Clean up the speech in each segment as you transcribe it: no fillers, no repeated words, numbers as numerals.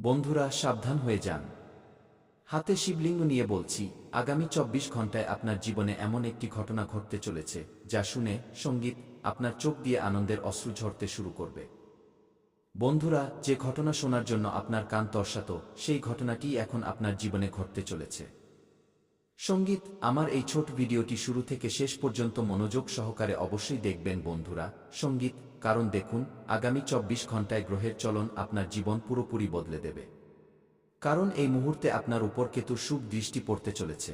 বন্ধুরা সাবধান হয়ে যান। হাতে শিবলিঙ্গ নিয়ে বলছি, আগামী ২৪ ঘন্টায় আপনার জীবনে এমন একটি ঘটনা ঘটতে চলেছে যা শুনে সঙ্গীত আপনার চোখ দিয়ে আনন্দের অশ্রু ঝরতে শুরু করবে। বন্ধুরা, যে ঘটনা শোনার জন্য আপনার কান তর্সাত, সেই ঘটনাটিই এখন আপনার জীবনে ঘটতে চলেছে। সঙ্গীত, আমার এই ছোট ভিডিওটি শুরু থেকে শেষ পর্যন্ত মনোযোগ সহকারে অবশ্যই দেখবেন বন্ধুরা। সঙ্গীত, কারণ দেখুন, আগামী ২৪ ঘন্টায় গ্রহের চলন আপনার জীবন পুরোপুরি বদলে দেবে। কারণ এই মুহূর্তে আপনার উপর কেতুর শুভ দৃষ্টি পড়তে চলেছে।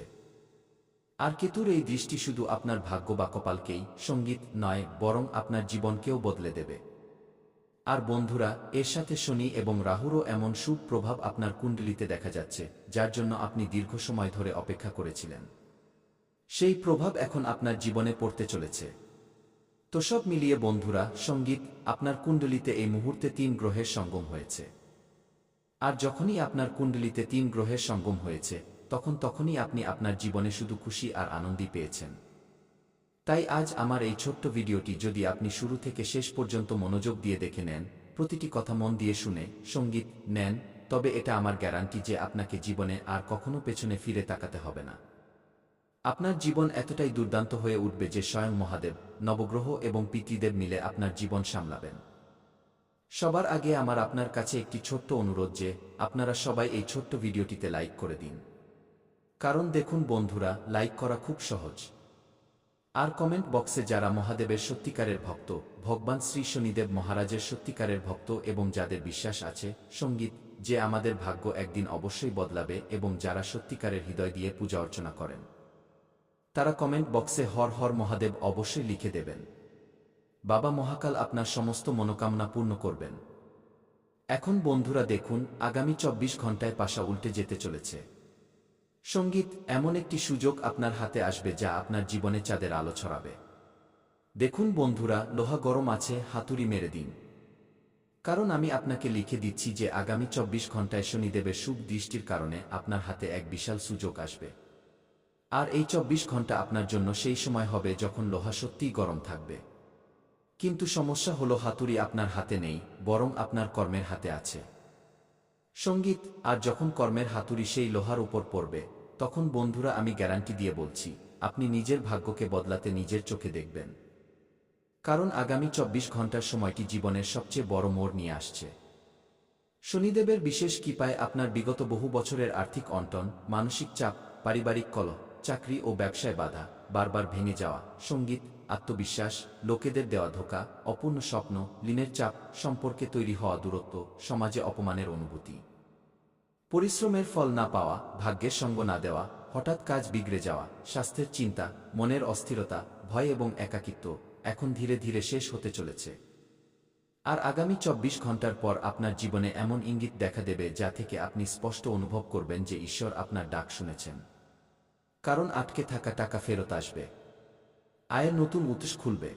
আর কেতুর এই দৃষ্টি শুধু আপনার ভাগ্য বা কপালকেই সঙ্গীত নয়, বরং আপনার জীবনকেও বদলে দেবে। আর বন্ধুরা, এর সাথে শনি এবং রাহুরও এমন শুভ প্রভাব আপনার কুণ্ডলিতে দেখা যাচ্ছে, যার জন্য আপনি দীর্ঘ সময় ধরে অপেক্ষা করেছিলেন। সেই প্রভাব এখন আপনার জীবনে পড়তে চলেছে। তো সব মিলিয়ে বন্ধুরা, সঙ্গীত, আপনার কুণ্ডলিতে এই মুহূর্তে ৩ গ্রহের সঙ্গম হয়েছে। আর যখনই আপনার কুণ্ডলিতে ৩ গ্রহের সঙ্গম হয়েছে, তখনই আপনি আপনার জীবনে শুধু খুশি আর আনন্দই পেয়েছেন। তাই আজ আমার এই ছোট্ট ভিডিওটি যদি আপনি শুরু থেকে শেষ পর্যন্ত মনোযোগ দিয়ে দেখে নেন, প্রতিটি কথা মন দিয়ে শুনে সঙ্গীত নেন, তবে এটা আমার গ্যারান্টি যে আপনাকে জীবনে আর কখনো পেছনে ফিরে তাকাতে হবে না। আপনার জীবন এতটাই দুর্দান্ত হয়ে উঠবে যে স্বয়ং মহাদেব, নবগ্রহ এবং পিতৃদেব মিলে আপনার জীবন সামলাবেন। সবার আগে আমার আপনার কাছে একটি ছোট্ট অনুরোধ যে আপনারা সবাই এই ছোট্ট ভিডিওটিতে লাইক করে দিন। কারণ দেখুন বন্ধুরা, লাইক করা খুব সহজ। আর কমেন্ট বক্সে যারা মহাদেবের সত্যিকারের ভক্ত, ভগবান শ্রী শনিদেব মহারাজের সত্যিকারের ভক্ত এবং যাদের বিশ্বাস আছে সঙ্গীত যে আমাদের ভাগ্য একদিন অবশ্যই বদলাবে, এবং যারা সত্যিকারের হৃদয় দিয়ে পূজা অর্চনা করেন, তারা কমেন্ট বক্সে হর হর মহাদেব অবশ্যই লিখে দেবেন। বাবা মহাকাল আপনার সমস্ত মনোকামনা পূর্ণ করবেন। এখন বন্ধুরা দেখুন, আগামী ২৪ ঘন্টায় পাশা উল্টে যেতে চলেছে। সঙ্গীত, এমন একটি সুযোগ আপনার হাতে আসবে যা আপনার জীবনে চাঁদের আলো ছড়াবে। দেখুন বন্ধুরা, লোহা গরম আছে, হাতুড়ি মেরে দিন। কারণ আমি আপনাকে লিখে দিচ্ছি যে আগামী ২৪ ঘন্টায় শনিদেবের শুভ দৃষ্টির কারণে আপনার হাতে এক বিশাল সুযোগ আসবে। আর এই ২৪ ঘন্টা আপনার জন্য সেই সময় হবে যখন লোহা সত্যিই গরম থাকবে। কিন্তু সমস্যা হলো, হাতুড়ি আপনার হাতে নেই, বরং আপনার কর্মের হাতে আছে। সঙ্গীত, আর যখন কর্মের হাতুড়ি সেই লোহার উপর পড়বে, তখন বন্ধুরা আমি গ্যারান্টি দিয়ে বলছি, আপনি নিজের ভাগ্যকে বদলাতে নিজের চোখে দেখবেন। কারণ আগামী ২৪ ঘন্টার সময়টি জীবনের সবচেয়ে বড় মোড় নিয়ে আসছে। শনিদেবের বিশেষ কৃপায় আপনার বিগত বহু বছরের আর্থিক অনটন, মানসিক চাপ, পারিবারিক কলহ, চাকরি ও ব্যবসায় বাধা বারবার ভেঙে যাওয়া, সঙ্গীত, আত্মবিশ্বাস, লোকেদের দেওয়া ধোঁকা, অপূর্ণ স্বপ্ন, ঋণের চাপ, সম্পর্কে তৈরি হওয়া দূরত্ব, সমাজে অপমানের অনুভূতি, পরিশ্রমের ফল না পাওয়া, ভাগ্যের সঙ্গ না দেওয়া, হঠাৎ কাজ বিগড়ে যাওয়া, স্বাস্থ্যের চিন্তা, মনের অস্থিরতা, ভয় এবং একাকিত্ব এখন ধীরে ধীরে শেষ হতে চলেছে। আর আগামী ২৪ ঘন্টার পর আপনার জীবনে এমন ইঙ্গিত দেখা দেবে যা থেকে আপনি স্পষ্ট অনুভব করবেন যে ঈশ্বর আপনার ডাক শুনেছেন। কারণ আটকে থাকা টাকা ফেরত আসবে, আয়ের নতুন উৎস খুলবে,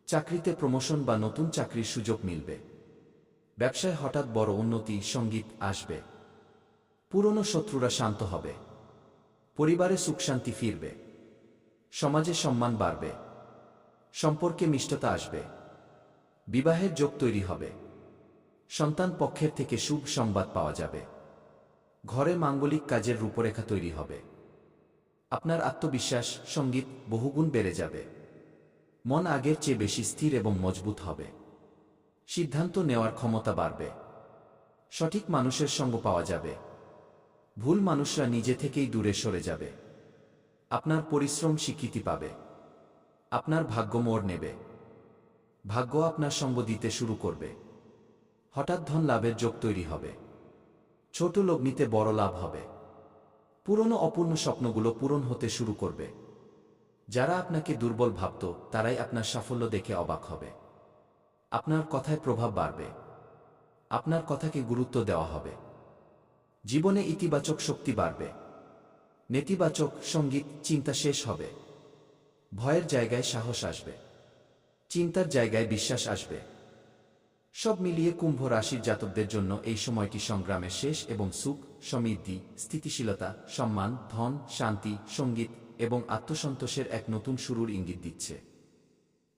চাকরিতে প্রমোশন বা নতুন চাকরির সুযোগ মিলবে, ব্যবসায় হঠাৎ বড় উন্নতি সঙ্গীত আসবে, পুরনো শত্রুরা শান্ত হবে, পরিবারে সুখশান্তি ফিরবে, সমাজে সম্মান বাড়বে, সম্পর্কে মিষ্টতা আসবে, বিবাহের যোগ তৈরি হবে, সন্তান পক্ষের থেকে শুভ সংবাদ পাওয়া যাবে, ঘরে মাঙ্গলিক কাজের রূপরেখা তৈরি হবে, আপনার আত্মবিশ্বাস সঙ্গীত বহুগুণ বেড়ে যাবে, মন আগের চেয়ে বেশি স্থির এবং মজবুত হবে, সিদ্ধান্ত নেওয়ার ক্ষমতা বাড়বে, সঠিক মানুষের সঙ্গ পাওয়া যাবে, ভুল মানুষরা নিজে থেকেই দূরে সরে যাবে, আপনার পরিশ্রম স্বীকৃতি পাবে, আপনার ভাগ্য মোড় নেবে, ভাগ্য আপনার সঙ্গ দিতে শুরু করবে, হঠাৎ ধন লাভের যোগ তৈরি হবে, ছোট লগ্নিতে বড় লাভ হবে, পুরনো অপূর্ণ স্বপ্নগুলো পূরণ হতে শুরু করবে, যারা আপনাকে দুর্বল ভাবত তারাই আপনার সাফল্য দেখে অবাক হবে, আপনার কথায় প্রভাব বাড়বে, আপনার কথাকে গুরুত্ব দেওয়া হবে, জীবনে ইতিবাচক শক্তি বাড়বে, নেতিবাচক সঙ্গীত চিন্তা শেষ হবে, ভয়ের জায়গায় সাহস আসবে, চিন্তার জায়গায় বিশ্বাস আসবে। সব মিলিয়ে কুম্ভ রাশির জাতকদের জন্য এই সময়টি সংগ্রামের শেষ এবং সুখ, সমৃদ্ধি, স্থিতিশীলতা, সম্মান, ধন, শান্তি, সঙ্গীত এবং আত্মসন্তোষের এক নতুন শুরুর ইঙ্গিত দিচ্ছে।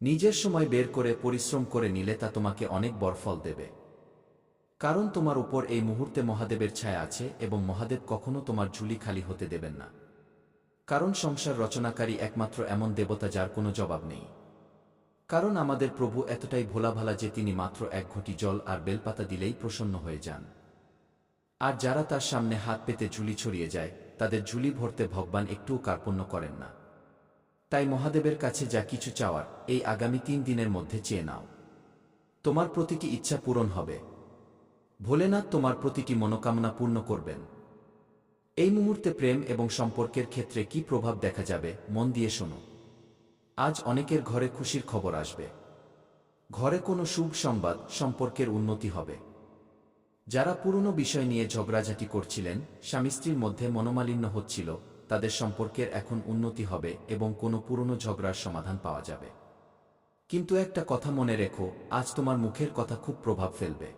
নিজের সময় বের করে পরিশ্রম করে নিলে তা তোমাকে অনেক বড় ফল দেবে। কারণ তোমার উপর এই মুহূর্তে মহাদেবের ছায়া আছে এবং মহাদেব কখনো তোমার ঝুলি খালি হতে দেবেন না। কারণ সংসার রচনাকারী একমাত্র এমন দেবতা যার কোনো জবাব নেই। কারণ আমাদের প্রভু এতটাই ভোলাভালা যে তিনি মাত্র এক ঘটি জল আর বেলপাতা দিলেই প্রসন্ন হয়ে যান। আর যারা তার সামনে হাত পেতে ঝুলি ছড়িয়ে যায় তাদের ঝুলি ভরতে ভগবান একটুও কার্পণ্য করেন না। তাই মহাদেবের কাছে যা কিছু চাওয়ার এই আগামী 3 দিনের মধ্যে চেয়ে নাও। তোমার প্রতিটি ইচ্ছা পূরণ হবে। ভোলেনাথ তোমার প্রতিটি মনোকামনা পূর্ণ করবেন। এই মুহূর্তে প্রেম এবং সম্পর্কের ক্ষেত্রে কি প্রভাব দেখা যাবে মন দিয়ে শোনো। আজ অনেকের ঘরে খুশির খবর আসবে। ঘরে কোনো শুভ সংবাদ, সম্পর্কের উন্নতি হবে। যারা পুরনো বিষয় নিয়ে ঝগড়াঝাটি করছিলেন, স্বামী স্ত্রীর মধ্যে মনোমালিন্য হচ্ছিল, তাদের সম্পর্কের এখন উন্নতি হবে এবং কোনো পুরনো ঝগড়ার সমাধান পাওয়া যাবে। কিন্তু একটা কথা মনে রেখো, আজ তোমার মুখের কথা খুব প্রভাব ফেলবে।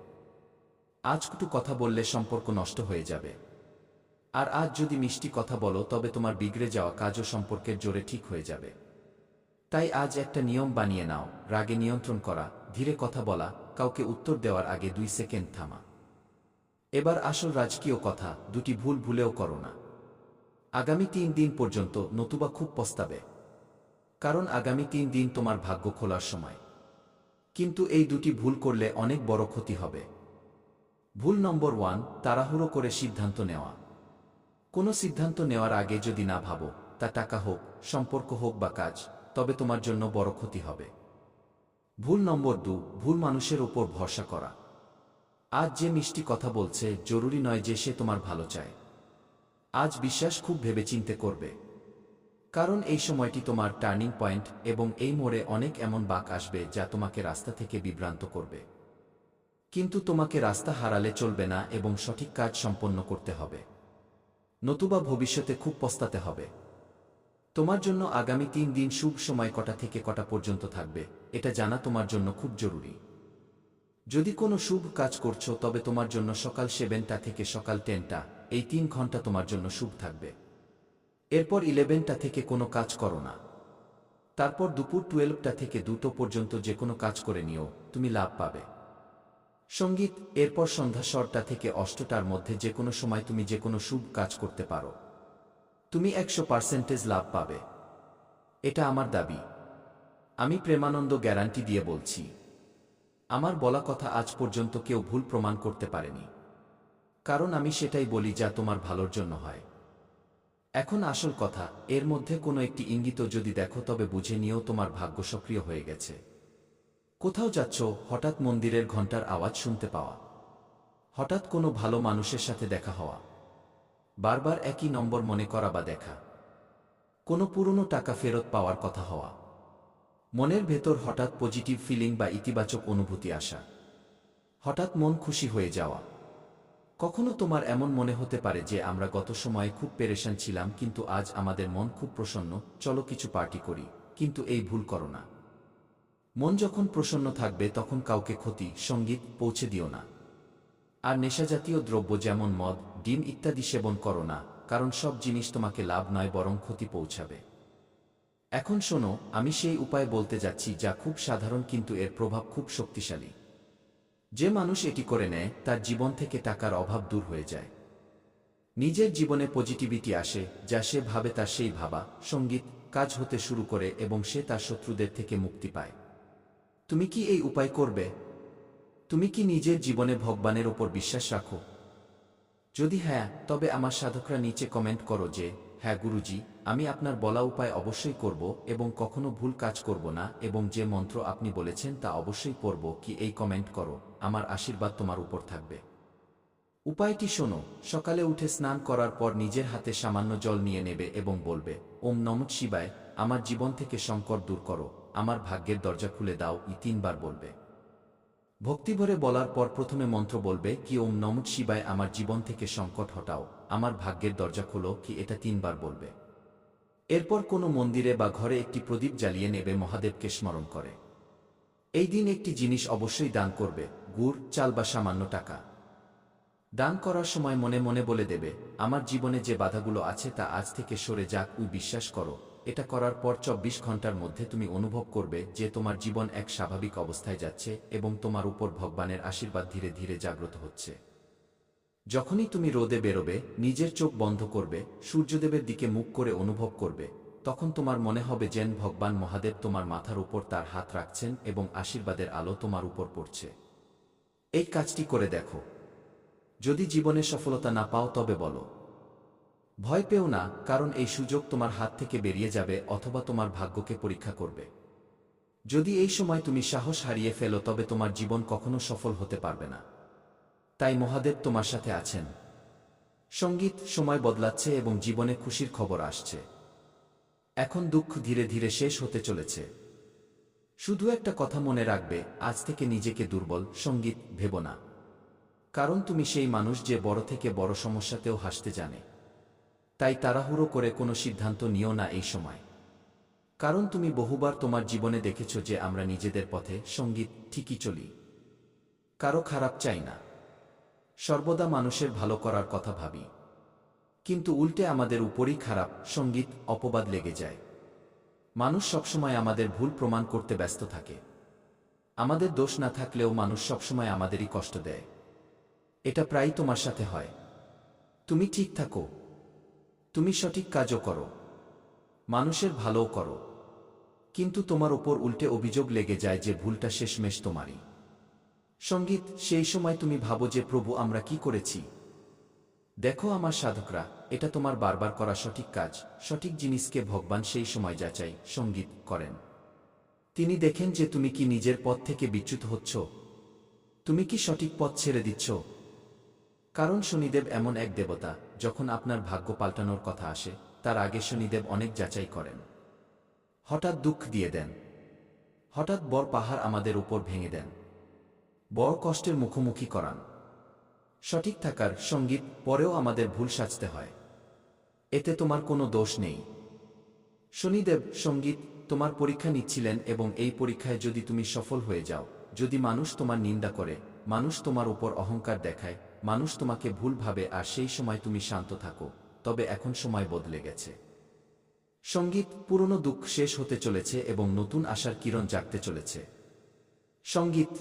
আজ কটু কথা বললে সম্পর্ক নষ্ট হয়ে যাবে। আর আজ যদি মিষ্টি কথা বলো তবে তোমার বিগড়ে যাওয়া কাজও সম্পর্কের জোরে ঠিক হয়ে যাবে। তাই আজ একটা নিয়ম বানিয়ে নাও, রাগে নিয়ন্ত্রণ করা, ধীরে কথা বলা, কাউকে উত্তর দেওয়ার আগে 2 সেকেন্ড থামা। এবার আসল রাজকীয় কথা, দুটি ভুল ভুলেও করো না আগামী 3 দিন পর্যন্ত, নতুবা খুব পস্তাবে। কারণ আগামী 3 দিন তোমার ভাগ্য খোলার সময়। কিন্তু এই দুটি ভুল করলে অনেক বড় ক্ষতি হবে। ভুল নম্বর 1, তাড়াহুড়ো করে সিদ্ধান্ত নেওয়া। কোনো সিদ্ধান্ত নেওয়ার আগে যদি না ভাবো, তা টাকা হোক, সম্পর্ক হোক বা কাজ, তবে তোমার জন্য বড় ক্ষতি হবে। ভুল নম্বর 2, ভুল মানুষের ওপর ভরসা করা। আজ যে মিষ্টি কথা বলছে জরুরি নয় যে সে তোমার ভালো চায়। আজ বিশ্বাস খুব ভেবেচিন্তে করবে। কারণ এই সময়টি তোমার টার্নিং পয়েন্ট এবং এই মোড়ে অনেক এমন বাঁক আসবে যা তোমাকে রাস্তা থেকে বিভ্রান্ত করবে। কিন্তু তোমাকে রাস্তা হারালে চলবে না এবং সঠিক কাজ সম্পন্ন করতে হবে। নতুবা ভবিষ্যতে খুব পস্তাতে হবে। তোমার জন্য আগামী 3 দিন শুভ সময় কটা থেকে কটা পর্যন্ত থাকবে, এটা জানা তোমার জন্য খুব জরুরি। যদি কোনো শুভ কাজ করছো তবে তোমার জন্য সকাল 7টা থেকে সকাল 10টা, এই 3 ঘন্টা তোমার জন্য শুভ থাকবে। এরপর 11টা থেকে কোনো কাজ করো না। তারপর দুপুর 12টা থেকে 2টো পর্যন্ত যে কোনো কাজ করে নিও, তুমি লাভ পাবে। সঙ্গীত, এরপর সন্ধ্যা 6টা থেকে 8টার মধ্যে যে কোনো সময় তুমি যে কোনো শুভ কাজ করতে পারো। তুমি 100% লাভ পাবে। এটা আমার দাবি। আমি প্রেমানন্দ গ্যারান্টি দিয়ে বলছি। আমার বলা কথা আজ পর্যন্ত কেউ ভুল প্রমাণ করতে পারেনি। কারণ আমি সেটাই বলি যা তোমার ভালোর জন্য হয়। এখন আসল কথা, এর মধ্যে কোনো একটি ইঙ্গিত যদি দেখো তবে বুঝে নিও তোমার ভাগ্য সক্রিয় হয়ে গেছে। কোথাও যাচ্ছ, হঠাৎ মন্দিরের ঘণ্টার আওয়াজ শুনতে পাওয়া, হঠাৎ কোনো ভালো মানুষের সাথে দেখা হওয়া, বারবার একই নম্বর মনে করা বা দেখা, কোনো পুরনো টাকা ফেরত পাওয়ার কথা হওয়া, মনের ভেতর হঠাৎ পজিটিভ ফিলিং বা ইতিবাচক অনুভূতি আসা, হঠাৎ মন খুশি হয়ে যাওয়া। কখনো তোমার এমন মনে হতে পারে যে আমরা গত সময়ে খুব পেরেশান ছিলাম কিন্তু আজ আমাদের মন খুব প্রসন্ন, চলো কিছু পার্টি করি। কিন্তু এই ভুল করো না। মন যখন প্রসন্ন থাকবে তখন কাউকে ক্ষতি, সঙ্গীত পৌঁছে দিও না। আর নেশাজাতীয় দ্রব্য যেমন মদ, ডিম ইত্যাদি সেবন করো না, কারণ সব জিনিস তোমাকে লাভ নয় বরং ক্ষতি পৌঁছাবে। এখন শোনো, আমি সেই উপায় বলতে যাচ্ছি যা খুব সাধারণ কিন্তু এর প্রভাব খুব শক্তিশালী। যে মানুষ এটি করে নেয় তার জীবন থেকে টাকার অভাব দূর হয়ে যায়। নিজের জীবনে পজিটিভিটি আসে, যা সে ভাবে তার সেই ভাবা, সঙ্গীত, কাজ হতে শুরু করে এবং সে তার শত্রুদের থেকে মুক্তি পায়। তুমি কি এই উপায় করবে? তুমি কি নিজের জীবনে ভগবানের ওপর বিশ্বাস রাখো? যদি হ্যাঁ, তবে আমার সাধকরা নিচে কমেন্ট করো যে হ্যাঁ গুরুজি, আমি আপনার বলা উপায় অবশ্যই করব এবং কখনো ভুল কাজ করব না এবং যে মন্ত্র আপনি বলেছেন তা অবশ্যই পড়ব। কি এই কমেন্ট করো, আমার আশীর্বাদ তোমার উপর থাকবে। উপায়টি শোনো, সকালে উঠে স্নান করার পর নিজের হাতে সামান্য জল নিয়ে নেবে এবং বলবে, ওম নমঃ শিবায়, আমার জীবন থেকে সংকট দূর করো, আমার ভাগ্যের দরজা খুলে দাও। 3 বার বলবে। ভক্তিভরে বলার পর প্রথমে মন্ত্র বলবে কি ওম নমঃ শিবায়, আমার জীবন থেকে সংকট হটাও, আমার ভাগ্যের দরজা খোলো। কি এটা 3 বার বলবে। এরপর কোনো মন্দিরে বা ঘরে একটি প্রদীপ জ্বালিয়ে নেবে, মহাদেবকে স্মরণ করে। এই দিন একটি জিনিস অবশ্যই দান করবে, গুড়, চাল বা সামান্য টাকা। দান করার সময় মনে মনে বলে দেবে, আমার জীবনে যে বাধাগুলো আছে তা আজ থেকে সরে যাক। বিশ্বাস করো, এটা করার পর ২৪ ঘন্টার মধ্যে তুমি অনুভব করবে যে তোমার জীবন এক স্বাভাবিক অবস্থায় যাচ্ছে এবং তোমার উপর ভগবানের আশীর্বাদ ধীরে ধীরে জাগ্রত হচ্ছে। যখনই তুমি রোদে বেরোবে, নিজের চোখ বন্ধ করবে, সূর্যদেবের দিকে মুখ করে অনুভব করবে, তখন তোমার মনে হবে যেন ভগবান মহাদেব তোমার মাথার উপর তার হাত রাখছেন এবং আশীর্বাদের আলো তোমার উপর পড়ছে। এই কাজটি করে দেখো। যদি জীবনে সফলতা না পাও তবে বলো, ভয় পেও না, কারণ এই সুযোগ তোমার হাত থেকে বেরিয়ে যাবে অথবা তোমার ভাগ্যকে পরীক্ষা করবে। যদি এই সময় তুমি সাহস হারিয়ে ফেলো তবে তোমার জীবন কখনো সফল হতে পারবে না। তাই মহাদেব তোমার সাথে আছেন। সঙ্গীত, সময় বদলাচ্ছে এবং জীবনে খুশির খবর আসছে। এখন দুঃখ ধীরে ধীরে শেষ হতে চলেছে। শুধু একটা কথা মনে রাখবে, আজ থেকে নিজেকে দুর্বল সঙ্গীত ভেবো না। কারণ তুমি সেই মানুষ যে বড় থেকে বড় সমস্যাতেও হাসতে জানে। তাই তাড়াহুড়ো করে কোনো সিদ্ধান্ত নিও না এই সময়। কারণ তুমি বহুবার তোমার জীবনে দেখেছ যে আমরা নিজেদের পথে সঙ্গীত ঠিকই চলি। কারো খারাপ চাই না, সর্বদা মানুষের ভালো করার কথা ভাবি। কিন্তু উল্টে আমাদের উপরই খারাপ সঙ্গীত অপবাদ লেগে যায়। মানুষ সবসময় আমাদের ভুল প্রমাণ করতে ব্যস্ত থাকে। আমাদের দোষ না থাকলেও মানুষ সবসময় আমাদেরই কষ্ট দেয়। এটা প্রায়ই তোমার সাথে হয়। তুমি ঠিক থাকো, তুমি সঠিক কাজও করো, মানুষের ভালোও করো, কিন্তু তোমার ওপর উল্টে অভিযোগ লেগে যায় যে ভুলটা শেষমেশ তোমারই। সঙ্গীত, সেই সময় তুমি ভাবো যে প্রভু আমরা কি করেছি? দেখো আমার সাধকরা, এটা তোমার বারবার করা সঠিক কাজ। সঠিক জিনিসকে ভগবান সেই সময় যাচাই সঙ্গীত করেন। তিনি দেখেন যে তুমি কি নিজের পথ থেকে বিচ্যুত হচ্ছ, তুমি কি সঠিক পথ ছেড়ে দিচ্ছ। কারণ শনিদেব এমন এক দেবতা, যখন আপনার ভাগ্য পাল্টানোর কথা আসে তার আগে শনিদেব অনেক যাচাই করেন। হঠাৎ দুঃখ দিয়ে দেন, হঠাৎ বড় পাহাড় আমাদের উপর ভেঙে দেন, বড় কষ্টের মুখোমুখি করান। সঠিক থাকার সঙ্গীত পরেও আমাদের ভুল সাজতে হয়। এতে তোমার কোনো দোষ নেই। শনিদেব সঙ্গীত তোমার পরীক্ষা নিচ্ছিলেন এবং এই পরীক্ষায় যদি তুমি সফল হয়ে যাও, যদি মানুষ তোমার নিন্দা করে, মানুষ তোমার উপর অহংকার দেখায়, মানুষ তোমাকে ভুল ভাবে আর সেই সময় তুমি শান্ত থাকো, তবে এখন সময় বদলে গেছে। সঙ্গীত, পুরনো দুঃখ শেষ হতে চলেছে এবং নতুন আশার কিরণ জাগতে চলেছে। সঙ্গীত,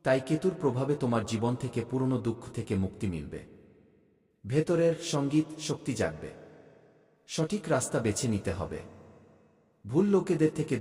তাই কেতুর প্রভাবে তোমার জীবন থেকে পুরনো দুঃখ থেকে মুক্তি মিলবে। ভেতরের সঙ্গীত শক্তি জাগবে। সঠিক রাস্তা বেছে নিতে হবে। ভুল লোকেদের থেকে